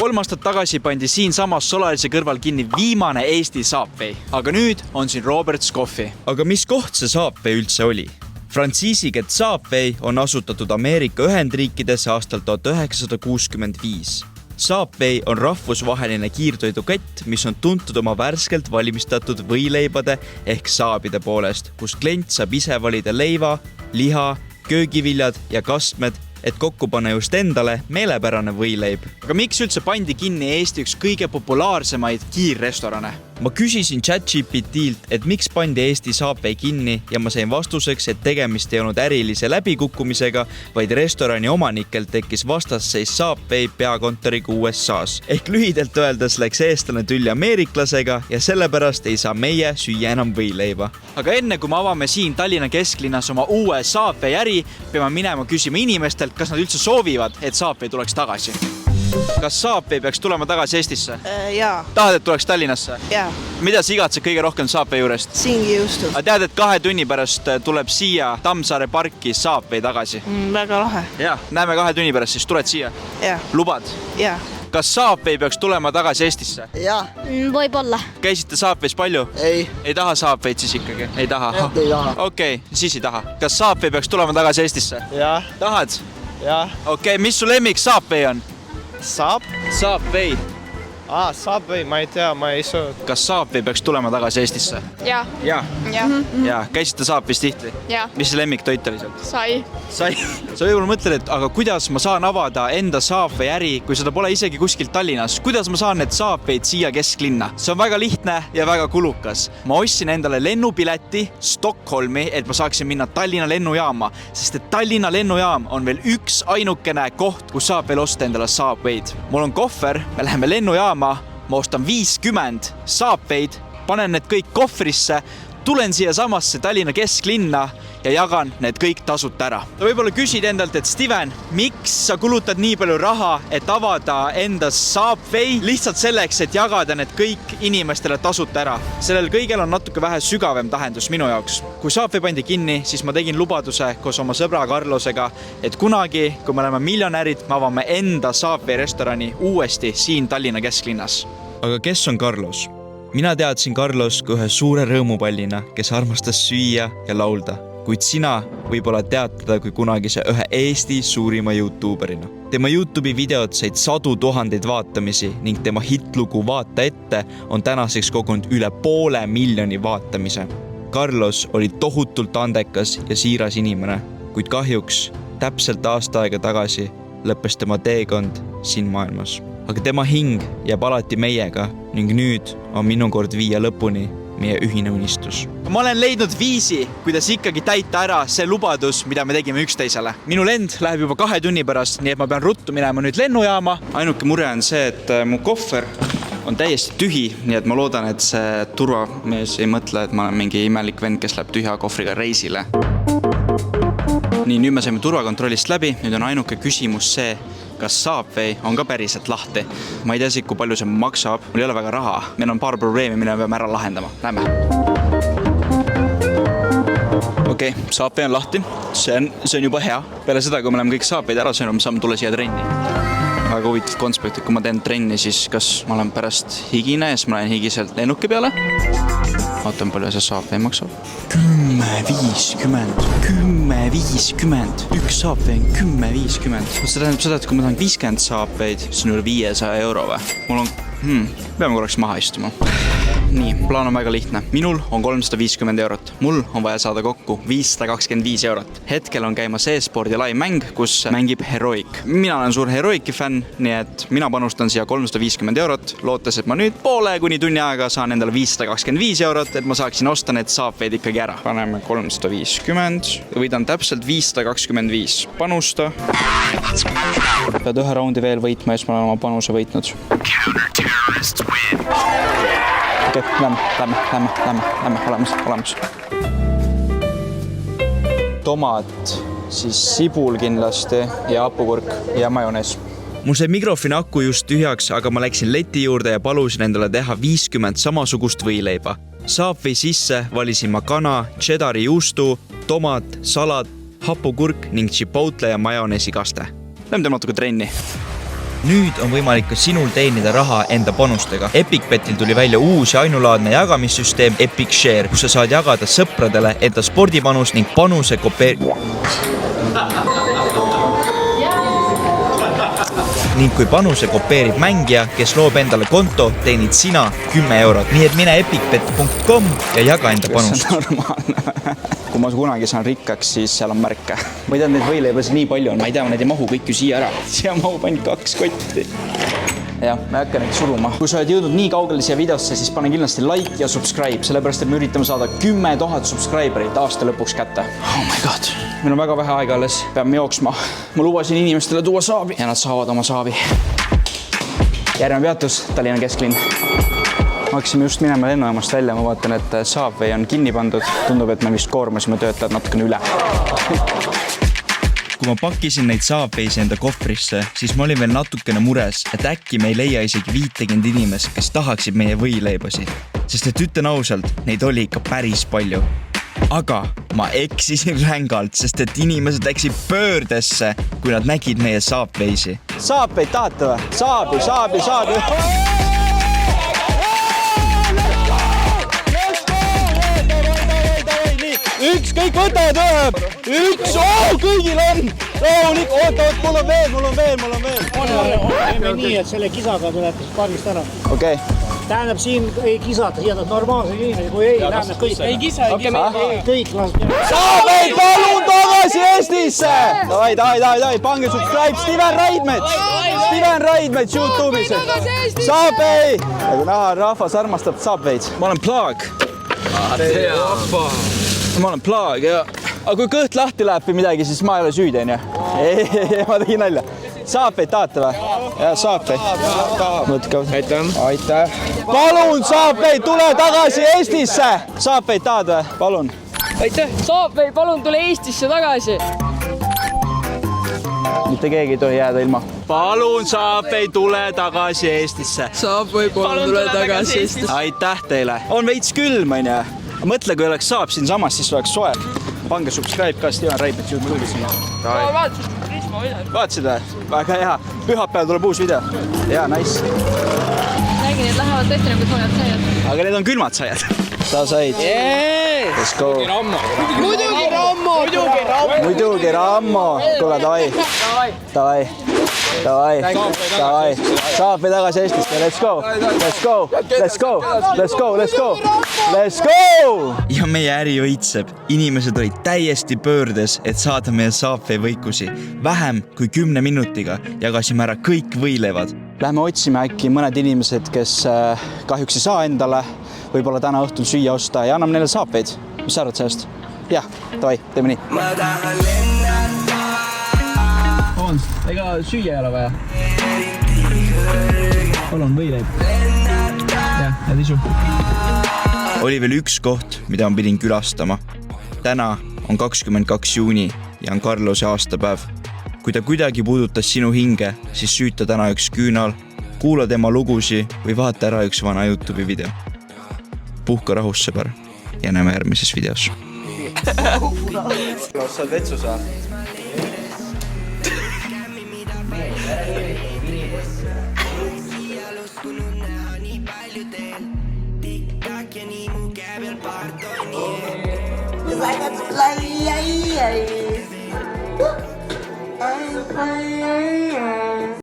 3 aastat tagasi pandi siin samas Solarise kõrval kinni viimane Eesti Subway, aga nüüd on siin Robert's Coffee. Aga mis koht see Subway üldse oli? Frantsiisikett Subway on asutatud Ameerika Ühendriikides aastal 1965. Subway on rahvusvaheline kiirtoidukett, mis on tuntud oma värskelt valmistatud võileibade ehk saabide poolest, kus klient saab ise valida leiva, liha, köögiviljad ja kastmed, et kokku panna just endale meelepärane võileib. Aga miks üldse pandi kinni Eesti üks kõige populaarsemaid kiirrestorane? Ma küsisin ChatGPTilt, et miks pandi Eesti Subway kinni ja ma sain vastuseks, et tegemist ei olnud ärilise läbikukkumisega, vaid restorani omanikelt tekkis vastasseis Subway peakontoriga USAs. Ehk lühidalt öeldes läks eestlane tülli ameeriklasega ja sellepärast ei saa meie süüa enam võileiba. Aga enne kui me avame siin Tallinna kesklinnas oma uue Subway äri, peame minema küsima inimestelt, kas nad üldse soovivad, et Subway tuleks tagasi. Kas Subway peaks tulema tagasi Eestisse? Jaa. Tahad, et tuleks Tallinnasse? Jaa. Mida sa igatsed kõige rohkem Subway juurest? Siingi juustu. Aga tead, et 2 tunni pärast tuleb siia Tammsaare parki Subway tagasi? Väga lahe. Jaa, näeme 2 tunni pärast, siis tuled siia? Jaa. Lubad? Jaa. Kas Subway peaks tulema tagasi Eestisse? Jaa. Võib-olla. Käisite Subway's palju? Ei. Ei taha Subway'd siis ikkagi? Ei taha? Ei taha. Okei, siis ei taha. Kas Subway peaks tulema tagasi Eestisse? Jaa. Tahad? Jaa. Okei, mis su lemmik Subway on? Subway. Subway, ma ei tea, ma ei söö. Kas Subway peaks tulema tagasi Eestisse? Jaa. Jaa. Jaa. Jaa. Käisite Subway's tihti? Jaa. Mis see lemmiktoit oli sealt? Sai. Sa võib-olla mõtled, et aga kuidas ma saan avada enda Subway äri, kui seda pole isegi kuskilt Tallinnas? Kuidas ma saan need Subway'd siia kesklinna? See on väga lihtne ja väga kulukas. Ma ostsin endale lennupileti Stockholmi, et ma saaksin minna Tallinna lennujaama, sest et Tallinna lennujaam on veel üks ainukene koht, kus saab veel osta endale Subway'd. Mul on kohver, me läheme lennujaama, ma ostan 50 Subway'd, panen need kõik kohvrisse, tulen siia samasse Tallinna kesklinna ja jagan need kõik tasuta ära. Sa võib-olla küsid endalt, et Steven, miks sa kulutad nii palju raha, et avada enda Subway lihtsalt selleks, et jagada need kõik inimestele tasuta ära? Sellel kõigel on natuke vähe sügavem tähendus minu jaoks. Kui Subway pandi kinni, siis ma tegin lubaduse koos oma sõbra Carlosega, et kunagi, kui me oleme miljonärid, me avame enda Subway restorani uuesti siin Tallinna kesklinnas. Aga kes on Carlos? Mina teadsin Carlos kui ühe suure rõõmupallina, kes armastas süüa ja laulda, kuid sina võib-olla tead teda kui kunagise ühe Eesti suurima YouTuberina. Tema YouTube'i videod said 100 000 vaatamisi ning tema hitlugu Vaata ette on tänaseks kogunud üle 500 000 vaatamise. Carlos oli tohutult andekas ja siiras inimene, kuid kahjuks täpselt aasta aega tagasi lõppes tema teekond siin maailmas. Aga tema hing jääb alati meiega ning nüüd on minu kord viia lõpuni meie ühine unistus. Ma olen leidnud viisi, kuidas ikkagi täita ära see lubadus, mida me tegime üksteisele. Minu lend läheb juba 2 tunni pärast, nii et ma pean ruttu minema nüüd lennujaama. Ainuke mure on see, et mu kohver on täiesti tühi, nii et ma loodan, et see turvamees ei mõtle, et ma olen mingi imelik vend, kes läheb tühja kohvriga reisile. Nii, nüüd me saime turvakontrollist läbi, nüüd on ainuke küsimus see, kas Subway on ka päriselt lahti. Ma ei tea, kui palju see maksab, mul ei ole väga raha. Meil on paar probleemi, mille me peame ära lahendama. Lähme. Okei, Subway on lahti. See on juba hea. Peale seda, kui me oleme kõik Subway'd ära söönud, me saame tulla siia trenni. Väga huvitav konspekt, et kui ma teen trenni, siis kas ma olen pärast higine ja siis ma lähen higiselt lennuki peale. Vaatan, palju see Subway maksab. 10.50. 10.50. Üks Subway on 10.50. See tähendab seda, et kui ma tahan 50 Subway'd, siis on üle 500 euro või? Mul on... peame korraks maha istuma. Nii, plaan on väga lihtne. Minul on 350 eurot. Mul on vaja saada kokku 525 eurot. Hetkel on käimas e-spordi live-mäng, kus mängib Heroic. Mina olen suur Heroici fänn, nii et mina panustan siia 350 eurot, lootes, et ma nüüd poole kuni tunni aega saan endale 525 eurot, et ma saaksin osta need Subway'd ikkagi ära. Paneme 350 ja võidan täpselt 525. Panusta. Pead ühe raundi veel võitma ja siis ma olen oma panuse võitnud. Okei, lähme, olemas. Tomat, siis sibul kindlasti ja hapukurk ja majonees. Mul sai mikrofoni aku just tühjaks, aga ma läksin leti juurde ja palusin endale teha 50 samasugust võileiba. Subway sisse valisin ma kana, cheddari juustu, tomat, salat, hapukurk ning chipotle ja majoneesi kaste. Lähme teeme natuke trenni. nüüd on võimalik ka sinul teenida raha enda panustega. EpicBetil tuli välja uus ja ainulaadne jagamissüsteem Epic Share, kus sa saad jagada sõpradele enda spordipanust ning panuse ning kui panuse kopeerib mängija, kes loob endale konto, teenid sina 10 eurot. Nii et mine epicbet.com ja jaga enda panust. See on normaalne. Kui ma kunagi saan rikkaks, siis seal on märke. Ma ei tea, neid võileibasid nii palju on. Ma ei tea, need ei mahu kõik ju siia ära. Siia mahub ainult 2 kotti. Jah, me hakka neid suruma. Kui sa oled jõudnud nii kaugele siia videosse, siis pane kindlasti like ja subscribe, sellepärast et me üritame saada 10 000 subscriberit aasta lõpuks kätte. Oh my god. Meil on väga vähe aega alles. Peame jooksma. Ma lubasin inimestele tuua saabi ja nad saavad oma saabi. Järgmine peatus, Tallinna kesklinn. Hakkasime just minema lennujaamast välja. Ma vaatan, et Subway on kinni pandud. Tundub, et me vist koormasime töötajad natukene üle. Kui ma pakkisin neid Subway'si enda kohvrisse, siis ma olin veel natukene mures, et äkki me ei leia isegi 50 inimest, kes tahaksid meie võileibasid. Sest et ütlen ausalt, neid oli ikka päris palju. Aga ma eksisin rängalt, sest et inimesed läksid pöördesse, kui nad nägid meie Subway'si. Subway tahate või? Saabi. Üks, kõik võtavad ühe. Üks, kõigil on. Oot, mul on veel. Teeme nii, et selle kisaga tulete siis pargist ära. Okei. Tähendab, siin ei kisata, siia normaalse inimesi, kui ei, lähme kõik. Ei kisa. Kõik laseb. Subway, palun tagasi Eestisse! Davai, pange subscribe, Steven Raidmets YouTube'is. Subway! Ja kui näha, rahvas armastab Subway'd. Ma olen Plaag. Ma olen Plaag ja... Aga kui kõht lahti läheb või midagi, siis ma ei ole süüdi, on ju? Ei, ma tegin nalja. Subway tahate või? Ja, Subway. Aitäh. Palun, Subway, tule tagasi Eestisse! Subway tahad või? Palun. Aitäh! Subway, palun tule Eestisse tagasi! Mitte keegi ei tohi jääda ilma. Palun, Subway, tule tagasi Eestisse! Subway, palun tule tagasi Eestisse! Aitäh teile! On veits külm, on ju? Mõtle, kui oleks saab siin samas, siis oleks soe. Pange subscribe ka Steven Raidmets YouTube'is. Vaatasid või? Väga hea. Pühapäeval tuleb uus video. Jaa, nice. Nägin, et lähevad tõesti nagu soojad saiad. Aga need on külmad saiad. Sa said. Let's go. Muidugi Rammo. Kuule, davai. Subway tagasi Eestisse. Let's go. Ja meie äri õitseb. Inimesed olid täiesti pöördes, et saada meie Subway võikusi. Vähem kui 10 minutiga jagasime ära kõik võileivad. Lähme otsime äkki mõned inimesed, kes kahjuks ei saa endale võib-olla täna õhtul süüa osta ja anname neile Subway'd. Mis sa arvad sellest? Jah, davai, teeme nii. On, ega süüa ei ole vaja. Palun, võileib. Jah, ja tisu. Oli veel üks koht, mida ma pidin külastama. Täna on 22. juuni ja on Carlose aastapäev. Kui ta kuidagi puudutas sinu hinge, siis süüta täna üks küünal, kuula tema lugusi või vaata ära üks vana YouTube'i video. Puhka rahus, sõber, ja näeme järgmises videos. Saad vetsu saa? I got to fly.